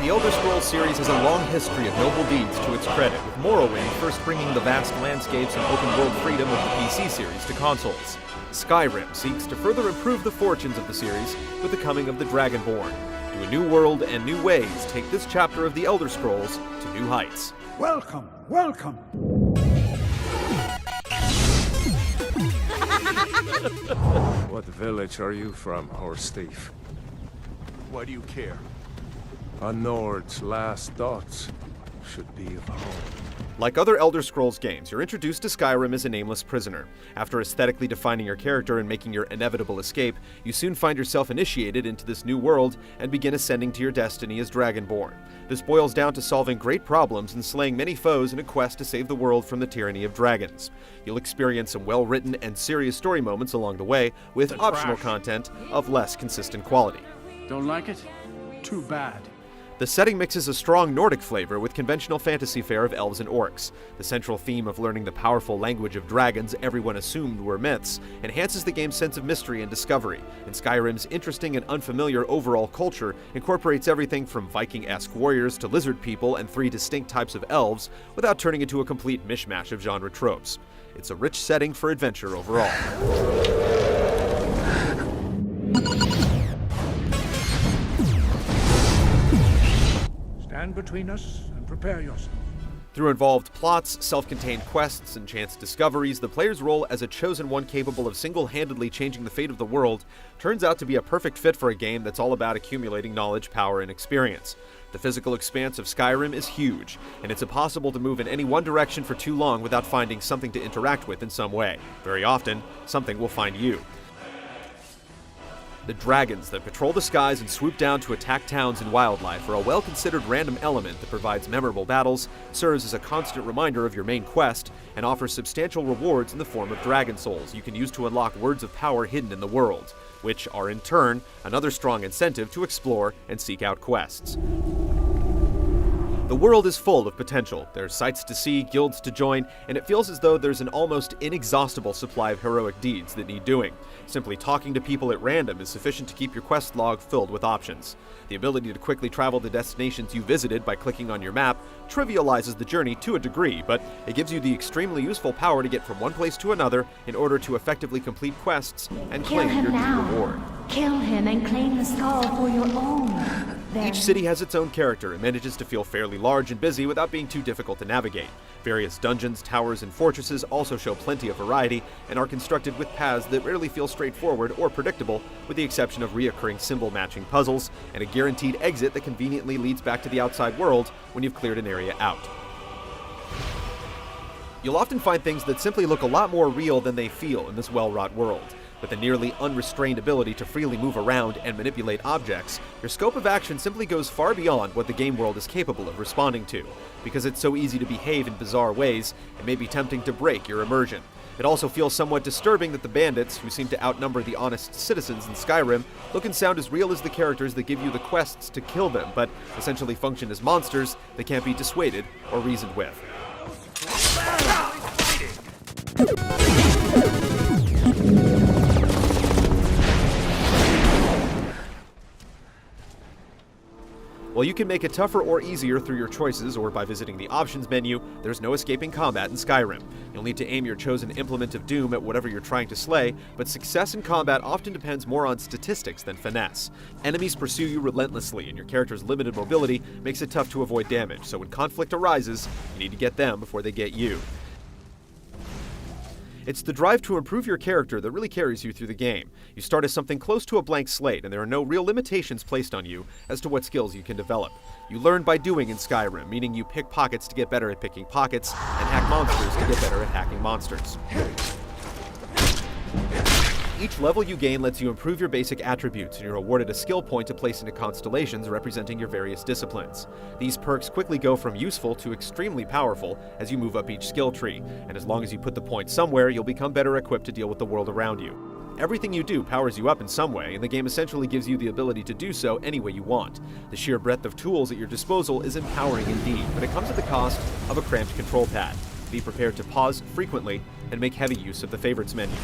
The Elder Scrolls series has a long history of noble deeds to its credit, with Morrowind first bringing the vast landscapes and open-world freedom of the PC series to consoles. Skyrim seeks to further improve the fortunes of the series with the coming of the Dragonborn. To a new world and new ways take this chapter of the Elder Scrolls to new heights. Welcome, welcome! What village are you from, horse thief? Why do you care? A Nord's last thoughts should be of home. Like other Elder Scrolls games, you're introduced to Skyrim as a nameless prisoner. After aesthetically defining your character and making your inevitable escape, you soon find yourself initiated into this new world and begin ascending to your destiny as Dragonborn. This boils down to solving great problems and slaying many foes in a quest to save the world from the tyranny of dragons. You'll experience some well-written and serious story moments along the way, with optional content of less consistent quality. Don't like it? Too bad. The setting mixes a strong Nordic flavor with conventional fantasy fare of elves and orcs. The central theme of learning the powerful language of dragons everyone assumed were myths enhances the game's sense of mystery and discovery, and Skyrim's interesting and unfamiliar overall culture incorporates everything from Viking-esque warriors to lizard people and 3 distinct types of elves without turning into a complete mishmash of genre tropes. It's a rich setting for adventure overall. Stand between us and prepare yourself. Through involved plots, self-contained quests, and chance discoveries, the player's role as a chosen one capable of single-handedly changing the fate of the world turns out to be a perfect fit for a game that's all about accumulating knowledge, power, and experience. The physical expanse of Skyrim is huge, and it's impossible to move in any one direction for too long without finding something to interact with in some way. Very often, something will find you. The dragons that patrol the skies and swoop down to attack towns and wildlife are a well-considered random element that provides memorable battles, serves as a constant reminder of your main quest, and offers substantial rewards in the form of dragon souls you can use to unlock words of power hidden in the world, which are in turn another strong incentive to explore and seek out quests. The world is full of potential. There's sights to see, guilds to join, and it feels as though there's an almost inexhaustible supply of heroic deeds that need doing. Simply talking to people at random is sufficient to keep your quest log filled with options. The ability to quickly travel to destinations you visited by clicking on your map trivializes the journey to a degree, but it gives you the extremely useful power to get from one place to another in order to effectively complete quests and claim your due reward. Kill him and claim the skull for your own. Each city has its own character and manages to feel fairly large and busy without being too difficult to navigate. Various dungeons, towers, and fortresses also show plenty of variety and are constructed with paths that rarely feel straightforward or predictable, with the exception of reoccurring symbol-matching puzzles and a guaranteed exit that conveniently leads back to the outside world when you've cleared an area out. You'll often find things that simply look a lot more real than they feel in this well-wrought world. With a nearly unrestrained ability to freely move around and manipulate objects, your scope of action simply goes far beyond what the game world is capable of responding to. Because it's so easy to behave in bizarre ways, it may be tempting to break your immersion. It also feels somewhat disturbing that the bandits, who seem to outnumber the honest citizens in Skyrim, look and sound as real as the characters that give you the quests to kill them, but essentially function as monsters that can't be dissuaded or reasoned with. While you can make it tougher or easier through your choices or by visiting the options menu, there's no escaping combat in Skyrim. You'll need to aim your chosen implement of doom at whatever you're trying to slay, but success in combat often depends more on statistics than finesse. Enemies pursue you relentlessly, and your character's limited mobility makes it tough to avoid damage, so when conflict arises, you need to get them before they get you. It's the drive to improve your character that really carries you through the game. You start as something close to a blank slate, and there are no real limitations placed on you as to what skills you can develop. You learn by doing in Skyrim, meaning you pick pockets to get better at picking pockets, and hack monsters to get better at hacking monsters. Each level you gain lets you improve your basic attributes, and you're awarded a skill point to place into constellations representing your various disciplines. These perks quickly go from useful to extremely powerful as you move up each skill tree, and as long as you put the point somewhere, you'll become better equipped to deal with the world around you. Everything you do powers you up in some way, and the game essentially gives you the ability to do so any way you want. The sheer breadth of tools at your disposal is empowering indeed, but it comes at the cost of a cramped control pad. Be prepared to pause frequently and make heavy use of the favorites menu.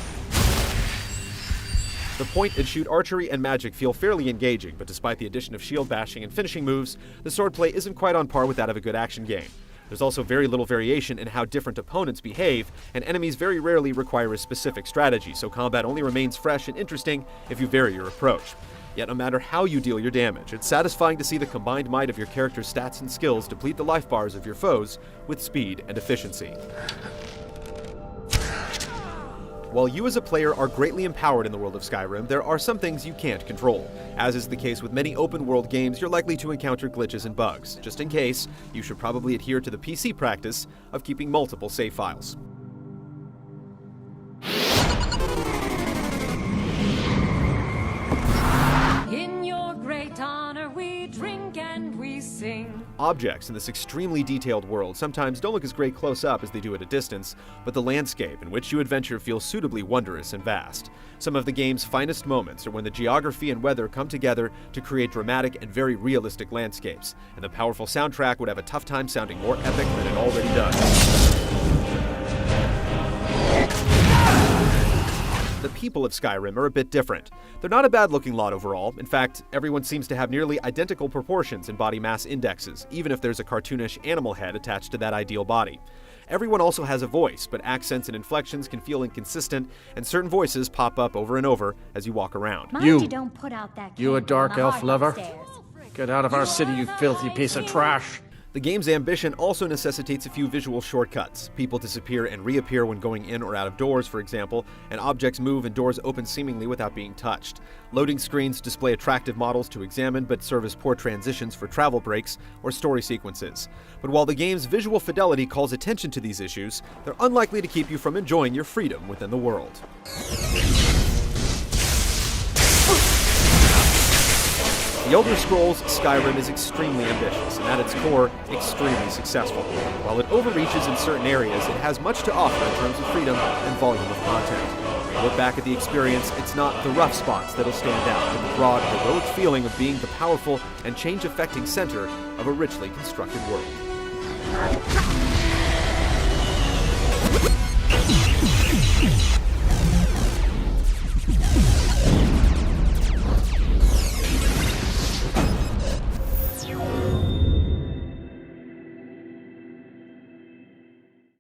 The point-and-shoot archery and magic feel fairly engaging, but despite the addition of shield bashing and finishing moves, the swordplay isn't quite on par with that of a good action game. There's also very little variation in how different opponents behave, and enemies very rarely require a specific strategy, so combat only remains fresh and interesting if you vary your approach. Yet no matter how you deal your damage, it's satisfying to see the combined might of your character's stats and skills deplete the life bars of your foes with speed and efficiency. While you as a player are greatly empowered in the world of Skyrim, there are some things you can't control. As is the case with many open-world games, you're likely to encounter glitches and bugs. Just in case, you should probably adhere to the PC practice of keeping multiple save files. In your great honor we drink and we sing. Objects in this extremely detailed world sometimes don't look as great close up as they do at a distance, but the landscape in which you adventure feels suitably wondrous and vast. Some of the game's finest moments are when the geography and weather come together to create dramatic and very realistic landscapes, and the powerful soundtrack would have a tough time sounding more epic than it already does. The people of Skyrim are a bit different. They're not a bad-looking lot overall. In fact, everyone seems to have nearly identical proportions in body mass indexes, even if there's a cartoonish animal head attached to that ideal body. Everyone also has a voice, but accents and inflections can feel inconsistent, and certain voices pop up over and over as you walk around. Mind you don't put out that You a candle dark on the elf hearth lover? upstairs. Get out of our city, you filthy piece of trash! The game's ambition also necessitates a few visual shortcuts. People disappear and reappear when going in or out of doors, for example, and objects move and doors open seemingly without being touched. Loading screens display attractive models to examine but serve as poor transitions for travel breaks or story sequences. But while the game's visual fidelity calls attention to these issues, they're unlikely to keep you from enjoying your freedom within the world. The Elder Scrolls Skyrim is extremely ambitious, and at its core, extremely successful. While it overreaches in certain areas, it has much to offer in terms of freedom and volume of content. When you look back at the experience, it's not the rough spots that'll stand out, but the broad, heroic feeling of being the powerful and change-affecting center of a richly constructed world.